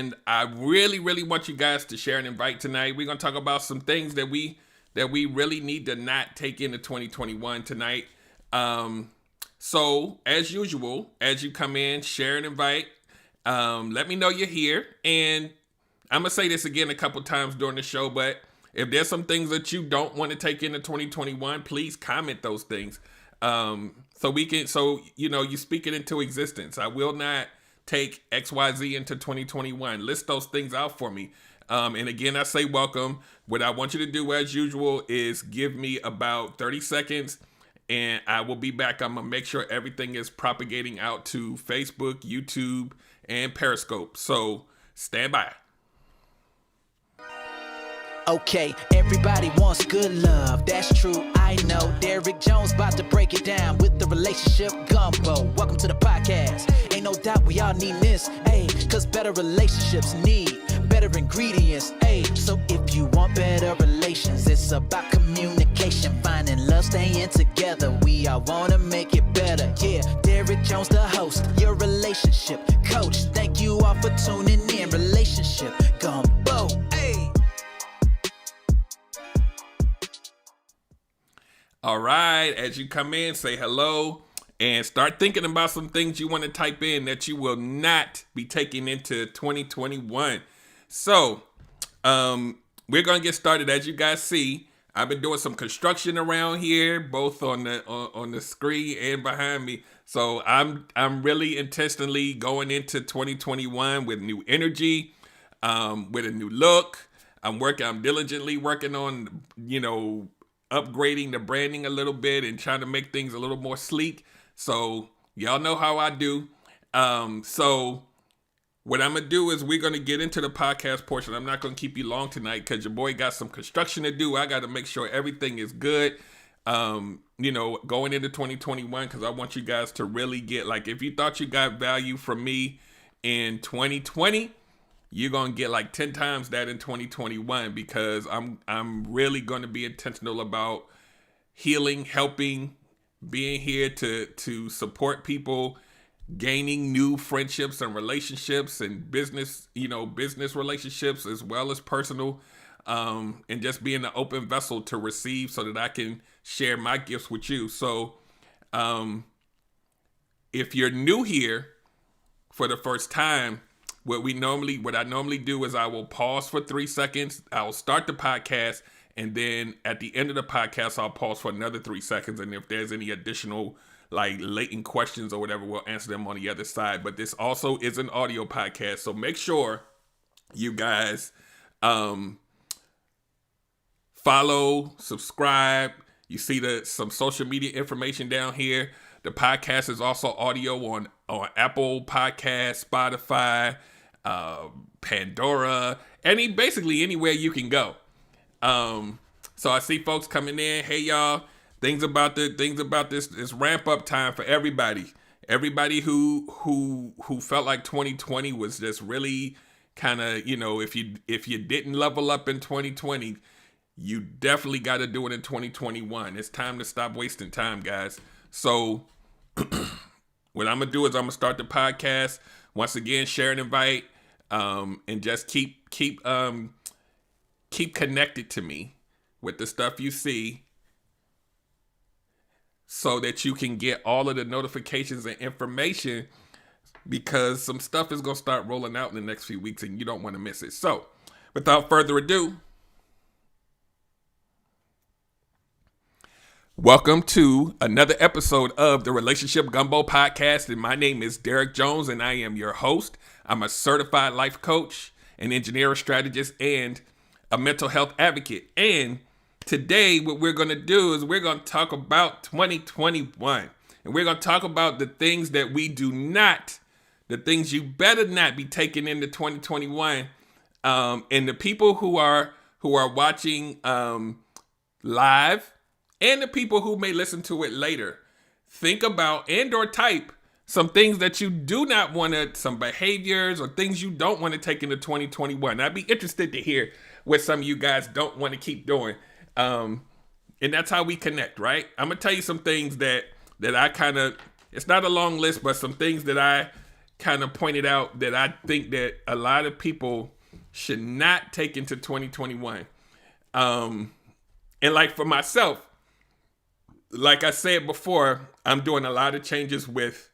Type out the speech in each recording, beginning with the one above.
and I really, really want you guys to share and invite tonight. We're gonna talk about some things that we really need to not take into 2021 tonight. So as usual, as you come in, share and invite. Let me know you're here, and I'm gonna say this again a couple times during the show, but if there's some things that you don't want to take into 2021, please comment those things. So you speak it into existence. I will not take XYZ into 2021. List those things out for me. And again, I say welcome. What I want you to do as usual is give me about 30 seconds and I will be back. I'm gonna make sure everything is propagating out to Facebook, YouTube, and Periscope. So stand by. Okay, everybody wants good love, that's true, I know. Derek Jones about to break it down with the relationship gumbo. Welcome to the podcast. Ain't no doubt we all need this, cause better relationships need better ingredients, so if you want better relations, it's about communication, finding love, staying together. We all wanna make it better, yeah. Derek Jones, the host, your relationship coach. Thank you all for tuning in. Relationship gumbo, All right, as you come in, say hello and start thinking about some things you want to type in that you will not be taking into 2021. So, we're going to get started. As you guys see, I've been doing some construction around here, both on the screen and behind me. So I'm really intentionally going into 2021 with new energy, with a new look. I'm diligently working on, upgrading the branding a little bit and trying to make things a little more sleek. So y'all know how I do. So what I'm going to do is we're going to get into the podcast portion. I'm not going to keep you long tonight because your boy got some construction to do. I got to make sure everything is good, going into 2021, because I want you guys to really get, if you thought you got value from me in 2020, you're going to get 10 times that in 2021, because I'm really going to be intentional about healing, helping, being here to support people, gaining new friendships and relationships and business relationships as well as personal, and just being an open vessel to receive so that I can share my gifts with you. So if you're new here for the first time, what I normally do is I will pause for 3 seconds. I will start the podcast, and then at the end of the podcast, I'll pause for another 3 seconds. And if there's any additional latent questions or whatever, we'll answer them on the other side. But this also is an audio podcast, so make sure you guys follow, subscribe. You see some social media information down here. The podcast is also audio on Apple Podcasts, Spotify, Pandora, basically anywhere you can go. So I see folks coming in. Hey y'all, things about this ramp up time for everybody. Everybody who felt like 2020 was just really kind of, if you didn't level up in 2020, you definitely got to do it in 2021. It's time to stop wasting time, guys. So what I'm gonna do is I'm gonna start the podcast. Once again, share and invite, and just keep connected to me with the stuff you see, so that you can get all of the notifications and information, because some stuff is gonna start rolling out in the next few weeks and you don't want to miss it. So without further ado, welcome to another episode of the Relationship Gumbo Podcast, and my name is Derek Jones, and I am your host. I'm a certified life coach, an engineer strategist, and a mental health advocate. And today, what we're going to do is we're going to talk about 2021, and we're going to talk about the things that the things you better not be taking into 2021, and the people who are watching live, and the people who may listen to it later. Think about and/or type some things that you do not want to, some behaviors or things you don't want to take into 2021. I'd be interested to hear what some of you guys don't want to keep doing. And that's how we connect, right? I'm going to tell you some things that I kind of, it's not a long list, but some things that I kind of pointed out that I think that a lot of people should not take into 2021. And like for myself, like I said before, I'm doing a lot of changes with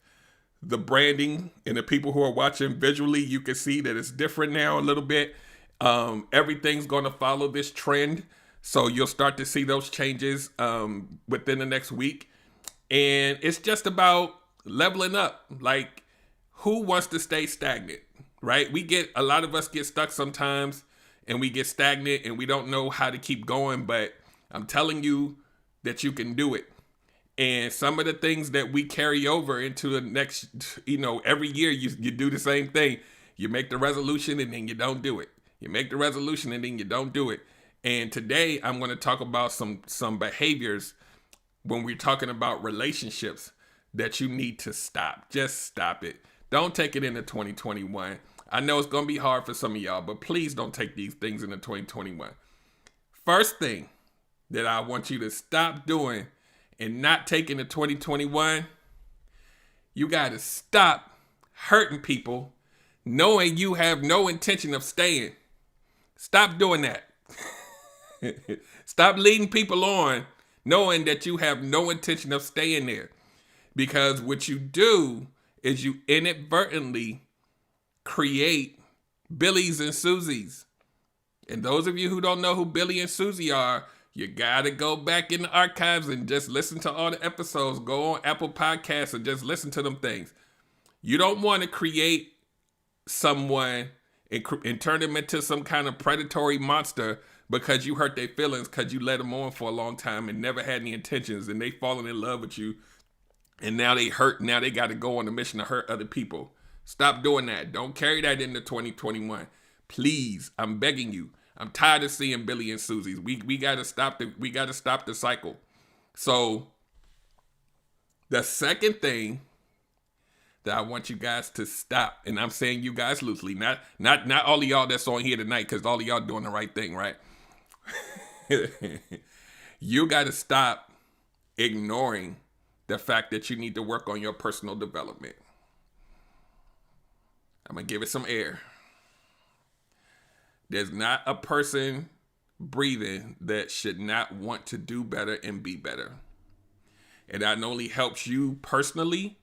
the branding, and the people who are watching visually, you can see that it's different now a little bit. Everything's going to follow this trend. So you'll start to see those changes within the next week. And it's just about leveling up. Like, who wants to stay stagnant, right? A lot of us get stuck sometimes, and we get stagnant and we don't know how to keep going. But I'm telling you that you can do it. And some of the things that we carry over into the next, every year you do the same thing. You make the resolution and then you don't do it. You make the resolution and then you don't do it. And today I'm going to talk about some behaviors when we're talking about relationships that you need to stop. Just stop it. Don't take it into 2021. I know it's going to be hard for some of y'all, but please don't take these things into 2021. First thing that I want you to stop doing and not taking to 2021, you got to stop hurting people knowing you have no intention of staying. Stop doing that. Stop leading people on knowing that you have no intention of staying there. Because what you do is you inadvertently create Billies and Susies. And those of you who don't know who Billy and Susie are, you gotta go back in the archives and just listen to all the episodes. Go on Apple Podcasts and just listen to them things. You don't want to create someone and turn them into some kind of predatory monster because you hurt their feelings because you let them on for a long time and never had any intentions, and they falling in love with you, and now they hurt. Now they got to go on a mission to hurt other people. Stop doing that. Don't carry that into 2021. Please, I'm begging you. I'm tired of seeing Billy and Susie's. We gotta stop the cycle. So the second thing that I want you guys to stop, and I'm saying you guys loosely, not all of y'all that's on here tonight, because all of y'all doing the right thing, right? You gotta stop ignoring the fact that you need to work on your personal development. I'm gonna give it some air. There's not a person breathing that should not want to do better and be better. And that not only helps you personally,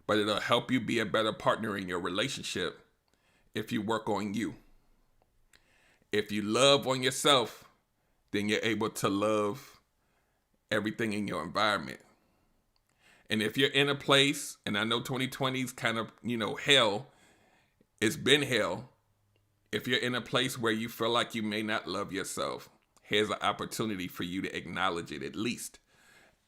but it'll help you be a better partner in your relationship if you work on you. If you love on yourself, then you're able to love everything in your environment. And if you're in a place, and I know 2020 is kind of, hell, it's been hell. If you're in a place where you feel like you may not love yourself, here's an opportunity for you to acknowledge it at least.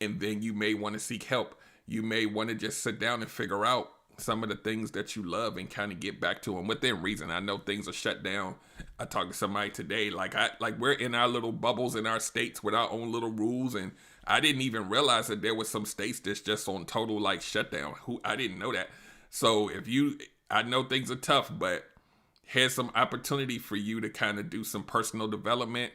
And then you may want to seek help. You may want to just sit down and figure out some of the things that you love and kind of get back to them within reason. I know things are shut down. I talked to somebody today, like we're in our little bubbles in our states with our own little rules, and I didn't even realize that there was some states that's just on total shutdown. I didn't know that. So I know things are tough, but here's some opportunity for you to kind of do some personal development.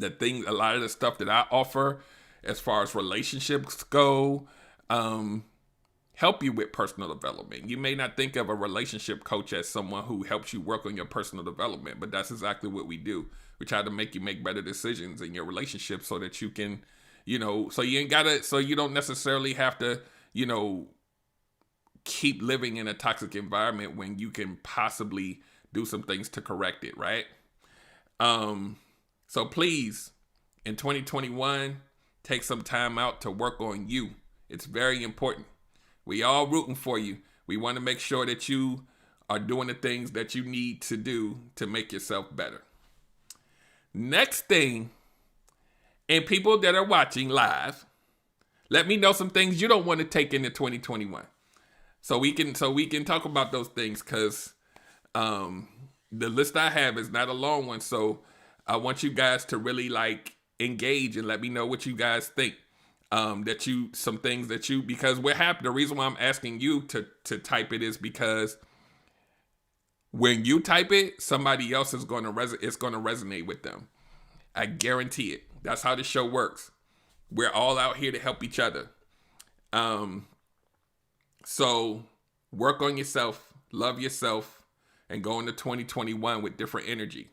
A lot of the stuff that I offer as far as relationships go, help you with personal development. You may not think of a relationship coach as someone who helps you work on your personal development, but that's exactly what we do. We try to make you make better decisions in your relationship so that you can, so you don't necessarily have to, keep living in a toxic environment when you can possibly do some things to correct it, right? So please, in 2021, take some time out to work on you. It's very important. We all rooting for you. We want to make sure that you are doing the things that you need to do to make yourself better. Next thing, and people that are watching live, let me know some things you don't want to take into 2021. So we can talk about those things, because the list I have is not a long one. So I want you guys to really engage and let me know what you guys think. Some things that because we're happy. The reason why I'm asking you to type it is because when you type it, somebody else is going to it's going to resonate with them. I guarantee it. That's how the show works. We're all out here to help each other. So work on yourself. love yourself, and go into 2021 with different energy.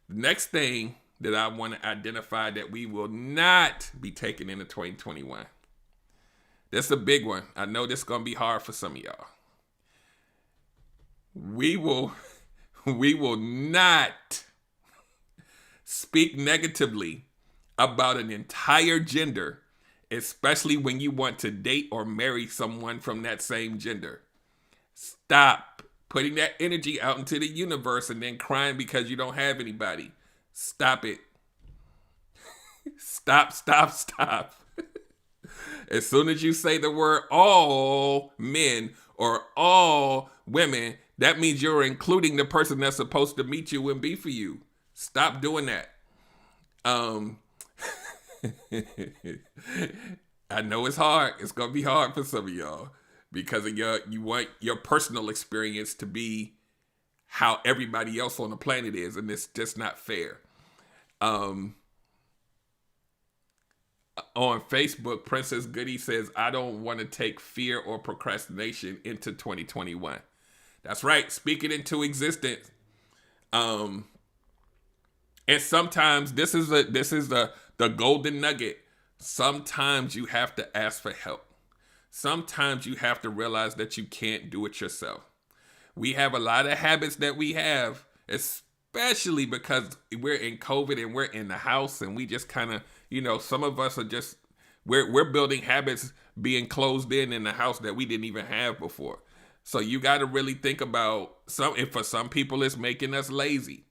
The next thing that I want to identify that we will not be taking into 2021. That's a big one. I know this is going to be hard for some of y'all. We will not speak negatively about an entire gender, especially when you want to date or marry someone from that same gender. Stop putting that energy out into the universe and then crying because you don't have anybody. Stop it. Stop. As soon as you say the word all men or all women, that means you're including the person that's supposed to meet you and be for you. Stop doing that. I know it's hard. It's going to be hard for some of y'all because of you want your personal experience to be how everybody else on the planet is, and it's just not fair. On Facebook, Princess Goody says, I don't want to take fear or procrastination into 2021. That's right. Speak it into existence. And sometimes this is the golden nugget. Sometimes you have to ask for help. Sometimes you have to realize that you can't do it yourself. We have a lot of habits that we have, especially because we're in COVID and we're in the house and we just kind of, some of us are just, we're building habits being closed in the house that we didn't even have before. So you got to really think about and for some people it's making us lazy,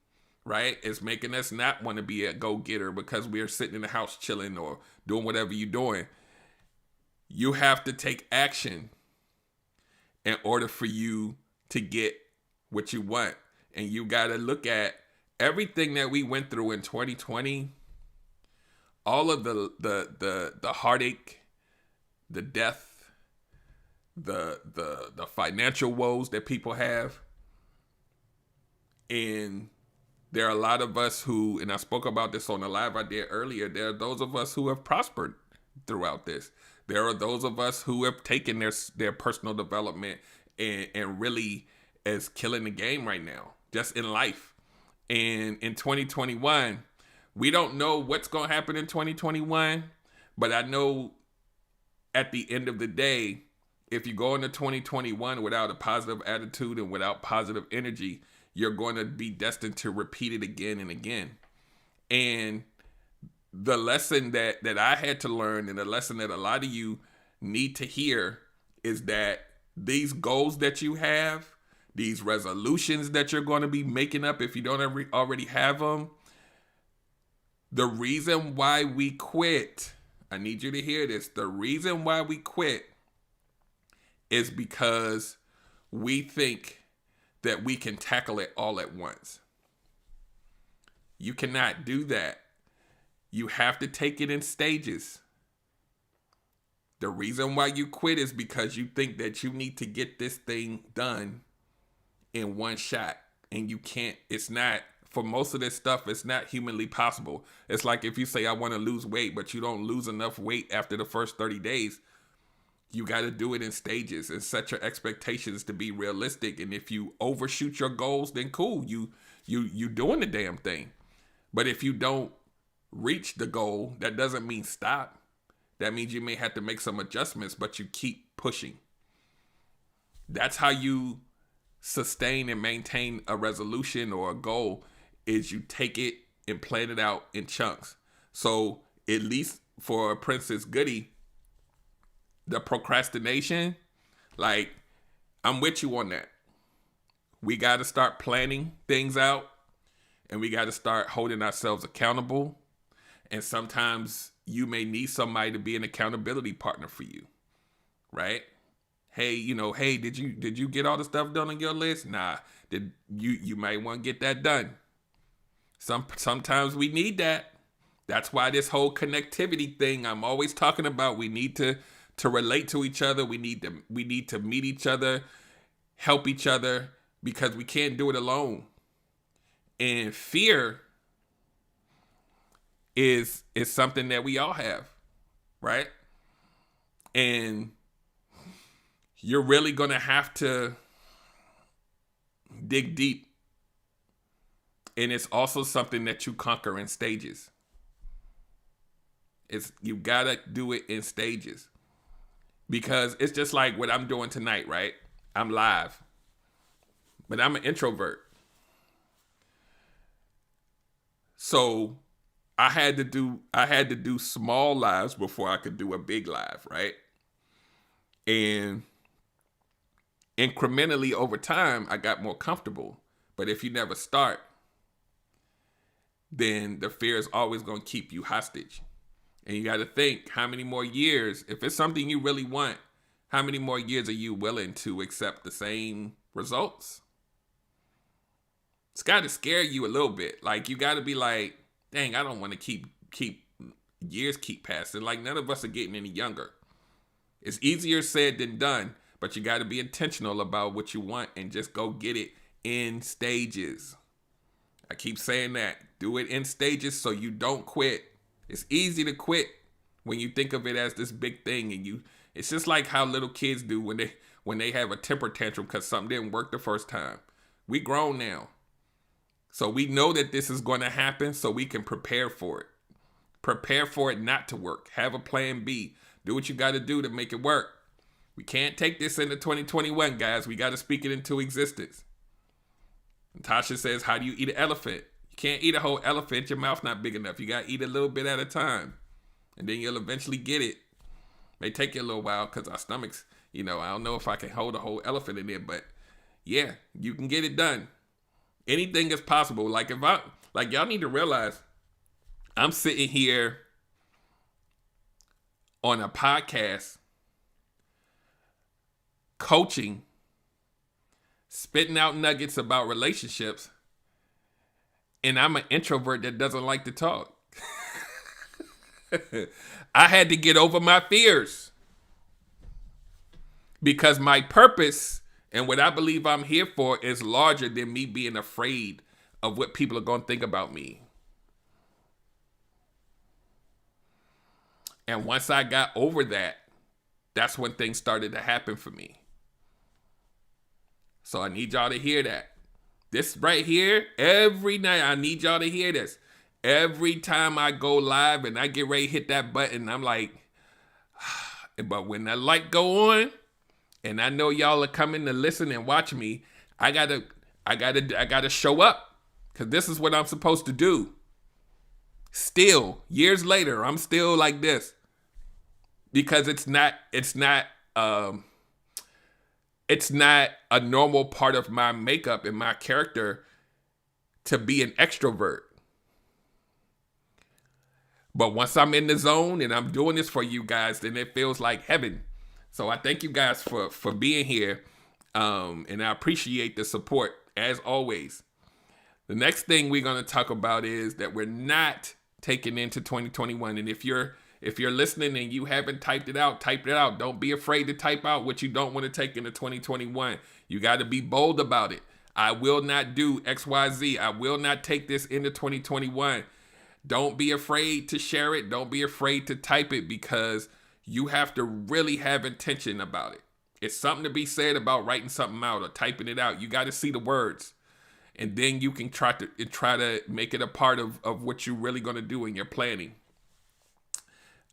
right? It's making us not want to be a go-getter because we're sitting in the house chilling or doing whatever you're doing. You have to take action in order for you to get what you want. And you got to look at everything that we went through in 2020, all of the heartache, the death, the financial woes that people have. And there are a lot of us who, and I spoke about this on the live I did earlier, there are those of us who have prospered throughout this. There are those of us who have taken their personal development and really is killing the game right now, just in life. And in 2021, we don't know what's going to happen in 2021, but I know at the end of the day, if you go into 2021 without a positive attitude and without positive energy, you're going to be destined to repeat it again and again. And the lesson that I had to learn, and the lesson that a lot of you need to hear, is that these goals that you have, these resolutions that you're going to be making up if you don't already have them, the reason why we quit, I need you to hear this, the reason why we quit is because we think that we can tackle it all at once. You cannot do that. You have to take it in stages. The reason why you quit is because you think that you need to get this thing done in one shot. And you can't, it's not, for most of this stuff, it's not humanly possible. It's like if you say, I want to lose weight, but you don't lose enough weight after the first 30 days. You got to do it in stages and set your expectations to be realistic. And if you overshoot your goals, then cool, you doing the damn thing. But if you don't reach the goal, that doesn't mean stop. That means you may have to make some adjustments, but you keep pushing. That's how you sustain and maintain a resolution or a goal, is you take it and plan it out in chunks. So at least for Princess Goody, the procrastination, like, I'm with you on that. We got to start planning things out, and we got to start holding ourselves accountable. And sometimes you may need somebody to be an accountability partner for you, right? Hey, hey, did you get all the stuff done on your list? Nah, you might want to get that done. Sometimes we need that. That's why this whole connectivity thing I'm always talking about, we need to relate to each other. We need to meet each other, help each other, because we can't do it alone. And fear is something that we all have, right? And you're really going to have to dig deep. And it's also something that you conquer in stages. You gotta do it in stages. Because it's just like what I'm doing tonight, right? I'm live. But I'm an introvert. So I had to do small lives before I could do a big live, right? And incrementally over time, I got more comfortable. But if you never start, then the fear is always going to keep you hostage. And you got to think, how many more years, if it's something you really want, how many more years are you willing to accept the same results? It's got to scare you a little bit. Like, you got to be like, dang, I don't want to keep years keep passing. Like, none of us are getting any younger. It's easier said than done, but you got to be intentional about what you want and just go get it in stages. I keep saying that. Do it in stages so you don't quit. It's easy to quit when you think of it as this big thing, and it's just like how little kids do when they have a temper tantrum because something didn't work the first time. We grown now. So we know that this is going to happen, so we can prepare for it. Prepare for it not to work. Have a plan B. Do what you got to do to make it work. We can't take this into 2021, guys. We got to speak it into existence. Tasha says, how do you eat an elephant? You can't eat a whole elephant. Your mouth's not big enough. You got to eat a little bit at a time. And then you'll eventually get it. May take you a little while because our stomachs, I don't know if I can hold a whole elephant in there. But yeah, you can get it done. Anything is possible. Like y'all need to realize I'm sitting here on a podcast coaching, spitting out nuggets about relationships, and I'm an introvert that doesn't like to talk. I had to get over my fears because my purpose and what I believe I'm here for is larger than me being afraid of what people are going to think about me. And once I got over that, that's when things started to happen for me. So I need y'all to hear that. This right here, every night, I need y'all to hear this. Every time I go live and I get ready to hit that button, I'm like, but when that light go on, and I know y'all are coming to listen and watch me, I gotta show up, because this is what I'm supposed to do. Still, years later, I'm still like this, because it's not a normal part of my makeup and my character to be an extrovert. But once I'm in the zone and I'm doing this for you guys, then it feels like heaven. So I thank you guys for being here. And I appreciate the support as always. The next thing we're going to talk about is that we're not taking into 2021. And if you're listening and you haven't typed it out, type it out. Don't be afraid to type out what you don't want to take into 2021. You got to be bold about it. I will not do XYZ. I will not take this into 2021. Don't be afraid to share it. Don't be afraid to type it, because you have to really have intention about it. It's something to be said about writing something out or typing it out. You got to see the words. And then you can try to make it a part of what you're really going to do in your planning.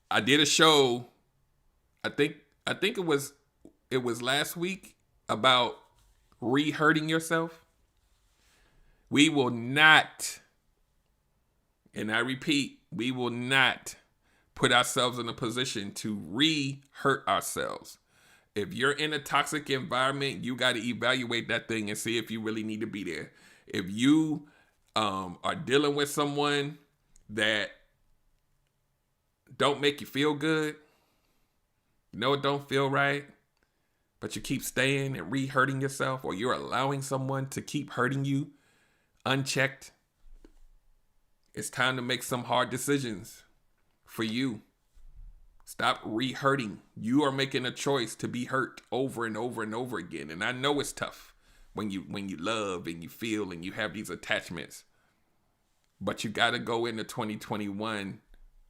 I did a show, I think it was last week, about re-hurting yourself. We will not, and I repeat, we will not put ourselves in a position to re-hurt ourselves. If you're in a toxic environment, you got to evaluate that thing and see if you really need to be there. If you are dealing with someone that don't make you feel good, it don't feel right, but you keep staying and re-hurting yourself, or you're allowing someone to keep hurting you unchecked, it's time to make some hard decisions for you. Stop re-hurting. You are making a choice to be hurt over and over and over again. And I know it's tough when you love and you feel and you have these attachments. But you got to go into 2021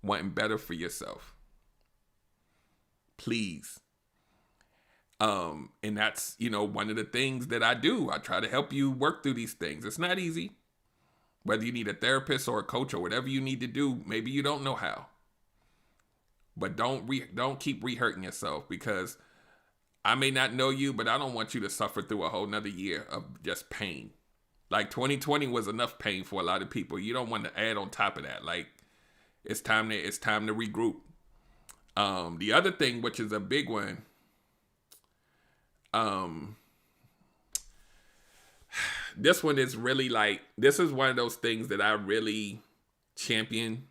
wanting better for yourself. Please. And that's, one of the things that I do. I try to help you work through these things. It's not easy. Whether you need a therapist or a coach or whatever you need to do, maybe you don't know how. But don't keep re-hurting yourself, because I may not know you, but I don't want you to suffer through a whole nother year of just pain. Like 2020 was enough pain for a lot of people. You don't want to add on top of that. Like it's time to regroup. The other thing, which is a big one, this one is really this is one of those things that I really champion.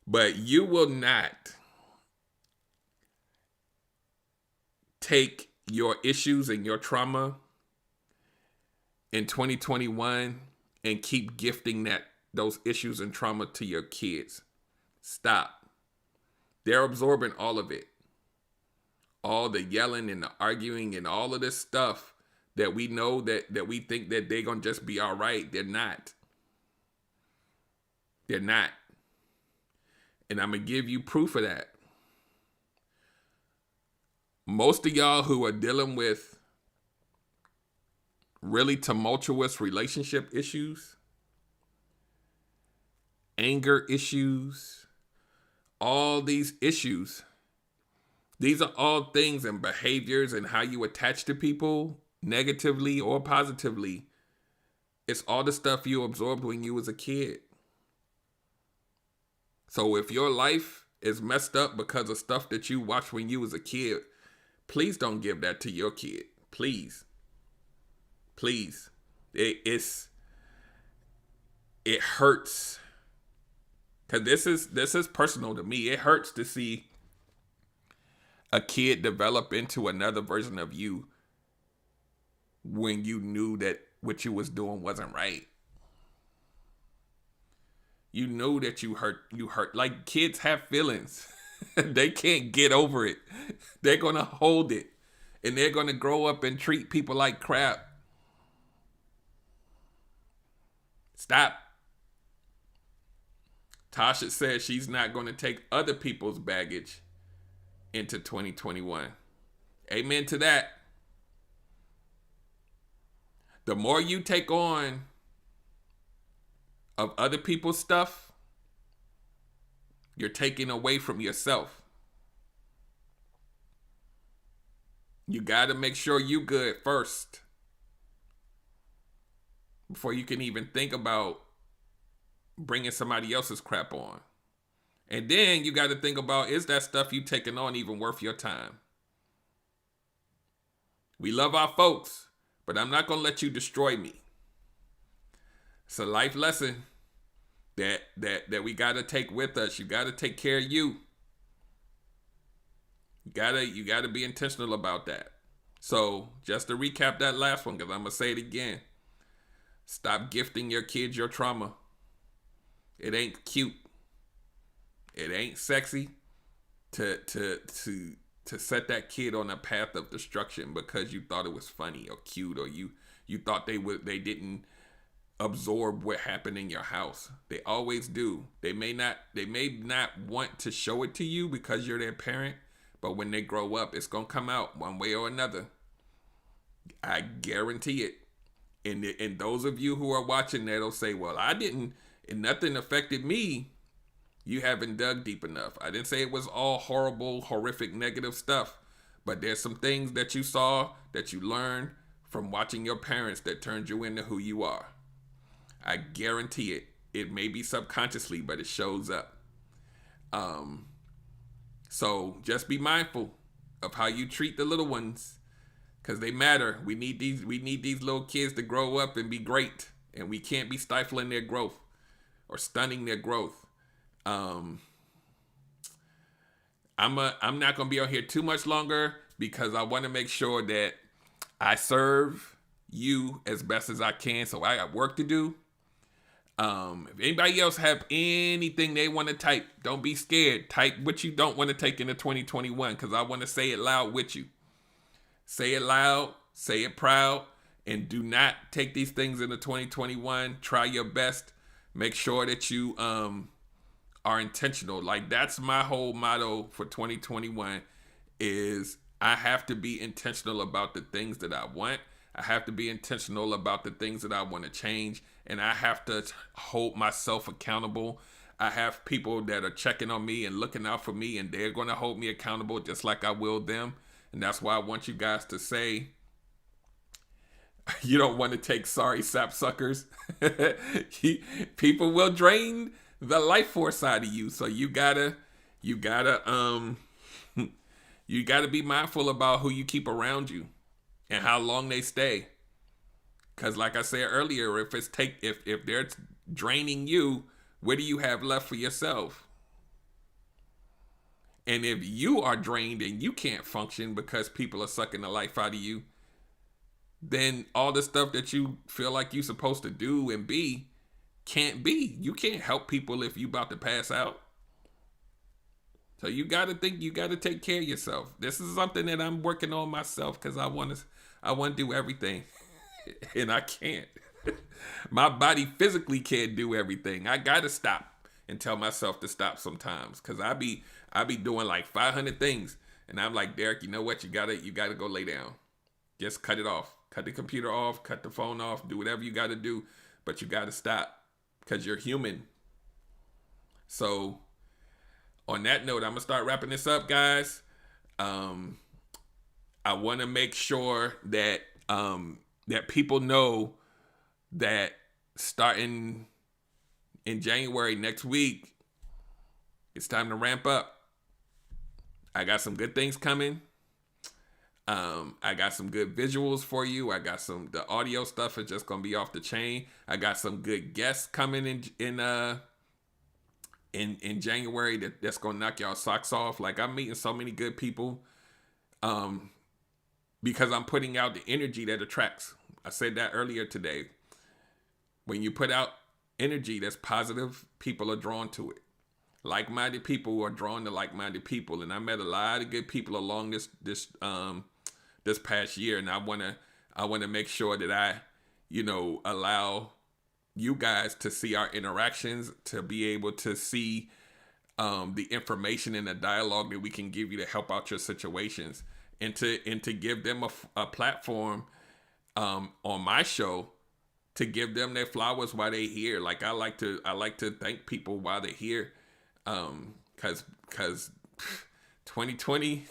But you will not take your issues and your trauma in 2021 and keep gifting those issues and trauma to your kids. Stop. They're absorbing all of it. All the yelling and the arguing and all of this stuff that we know that we think that they're going to just be all right. They're not. They're not. And I'm going to give you proof of that. Most of y'all who are dealing with really tumultuous relationship issues, anger issues, all these issues, these are all things and behaviors and how you attach to people, negatively or positively. It's all the stuff you absorbed when you was a kid. So if your life is messed up because of stuff that you watched when you was a kid, please don't give that to your kid. Please. Please. It hurts. Because this is personal to me. It hurts to see a kid develop into another version of you when you knew that what you was doing wasn't right. You know that you hurt. Like, kids have feelings. They can't get over it. They're going to hold it. And they're going to grow up and treat people like crap. Stop. Tasha says she's not going to take other people's baggage into 2021. Amen to that. The more you take on of other people's stuff, you're taking away from yourself. You got to make sure you good first before you can even think about bringing somebody else's crap on. And then you got to think about, is that stuff you taking on even worth your time? We love our folks, but I'm not going to let you destroy me. It's a life lesson that we got to take with us. You got to take care of you. You got to be intentional about that. So just to recap that last one, because I'm going to say it again. Stop gifting your kids your trauma. It ain't cute. It ain't sexy to set that kid on a path of destruction because you thought it was funny or cute, or you thought they didn't absorb what happened in your house. They always do. They may not want to show it to you because you're their parent, but when they grow up, it's gonna come out one way or another. I guarantee it. And those of you who are watching that'll say, well, I didn't, and nothing affected me. You haven't dug deep enough. I didn't say it was all horrible, horrific, negative stuff, but there's some things that you saw, that you learned from watching your parents that turned you into who you are. I guarantee it. It may be subconsciously, but it shows up. So just be mindful of how you treat the little ones, because they matter. We need these little kids to grow up and be great, and we can't be stifling their growth or stunning their growth. I'm not gonna be on here too much longer because I want to make sure that I serve you as best as I can. So I got work to do. If anybody else have anything they want to type, don't be scared. Type what you don't want to take into 2021, because I want to say it loud with you. Say it loud, say it proud, and do not take these things into 2021. Try your best. Make sure that you are intentional. Like, that's my whole motto for 2021 is I have to be intentional about the things that I want. I have to be intentional about the things that I want to change. And I have to hold myself accountable. I have people that are checking on me and looking out for me, and they're going to hold me accountable just like I will them. And that's why I want you guys to say, you don't want to take sorry sapsuckers. People will drain the life force out of you. So you gotta you gotta be mindful about who you keep around you and how long they stay. Cause like I said earlier, if they're draining you, what do you have left for yourself? And if you are drained and you can't function because people are sucking the life out of you, then all the stuff that you feel like you're supposed to do and be can't be. You can't help people if you about to pass out. So you got to take care of yourself. This is something that I'm working on myself because I want to do everything and I can't. My body physically can't do everything. I got to stop and tell myself to stop sometimes because I be doing like 500 things and I'm like, Derek, you know what? You got to go lay down. Just cut it off. Cut the computer off, cut the phone off, do whatever you got to do, but you got to stop because you're human. So on that note, I'm going to start wrapping this up, guys. I want to make sure that that people know that starting in January next week, it's time to ramp up. I got some good things coming. I got some good visuals for you. I got the audio stuff is just gonna be off the chain. I got some good guests coming in January that's gonna knock y'all socks off. Like I'm meeting so many good people, because I'm putting out the energy that attracts. I said that earlier today. When you put out energy that's positive, people are drawn to it. Like-minded people are drawn to like-minded people, and I met a lot of good people along this past year, and I wanna make sure that I, allow you guys to see our interactions, to be able to see the information and the dialogue that we can give you to help out your situations, and to give them a platform on my show to give them their flowers while they're here. Like I like to thank people while they're here, cause 2020,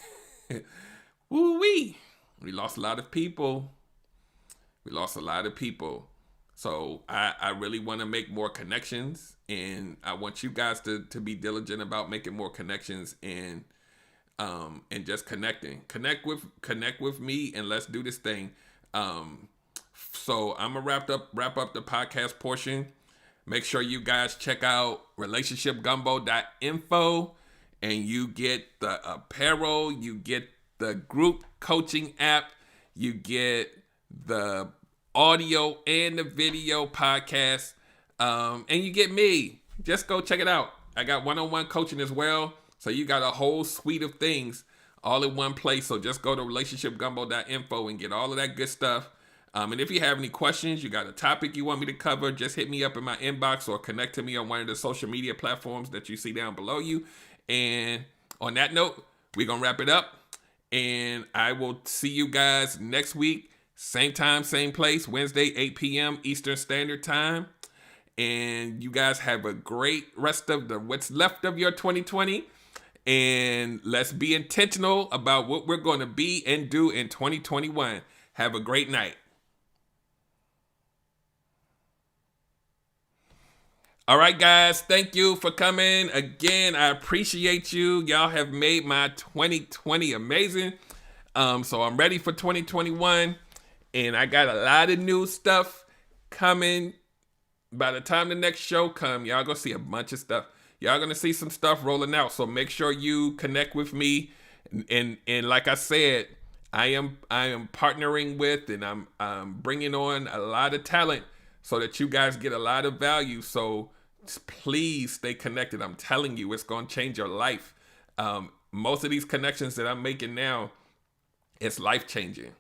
woo-wee. We lost a lot of people. So I really want to make more connections, and I want you guys to be diligent about making more connections and just connecting. Connect with me, and let's do this thing. So I'm gonna wrap up the podcast portion. Make sure you guys check out relationshipgumbo.info, and you get the apparel, you get the group coaching app, you get the audio and the video podcast, and you get me. Just go check it out. I got one-on-one coaching as well, so you got a whole suite of things all in one place. So just go to relationshipgumbo.info and get all of that good stuff. And if you have any questions, you got a topic you want me to cover, just hit me up in my inbox or connect to me on one of the social media platforms that you see down below you. And on that note, we're going to wrap it up. And I will see you guys next week. Same time, same place, Wednesday, 8 p.m. Eastern Standard Time. And you guys have a great rest of what's left of your 2020. And let's be intentional about what we're going to be and do in 2021. Have a great night. All right, guys. Thank you for coming. Again, I appreciate you. Y'all have made my 2020 amazing. So I'm ready for 2021. And I got a lot of new stuff coming. By the time the next show come, y'all gonna see a bunch of stuff. Y'all gonna see some stuff rolling out. So make sure you connect with me. And like I said, I am partnering with, and I'm bringing on a lot of talent so that you guys get a lot of value. So please stay connected. I'm telling you, it's going to change your life. Most of these connections that I'm making now, it's life-changing.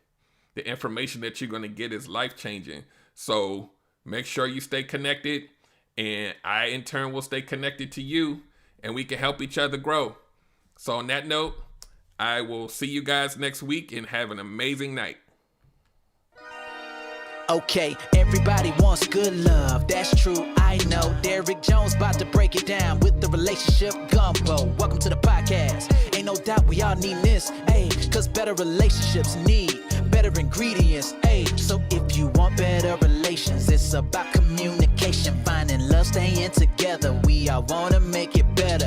The information that you're going to get is life-changing. So make sure you stay connected, and I, in turn, will stay connected to you, and we can help each other grow. So on that note, I will see you guys next week and have an amazing night. Okay, everybody wants good love, that's true, I know. Derrick Jones about to break it down with the relationship gumbo. Welcome to the podcast. Ain't no doubt we all need this, ayy, cause better relationships need better ingredients, ayy. So if you want better relations, it's about communication, finding love, staying together. We all wanna make it better.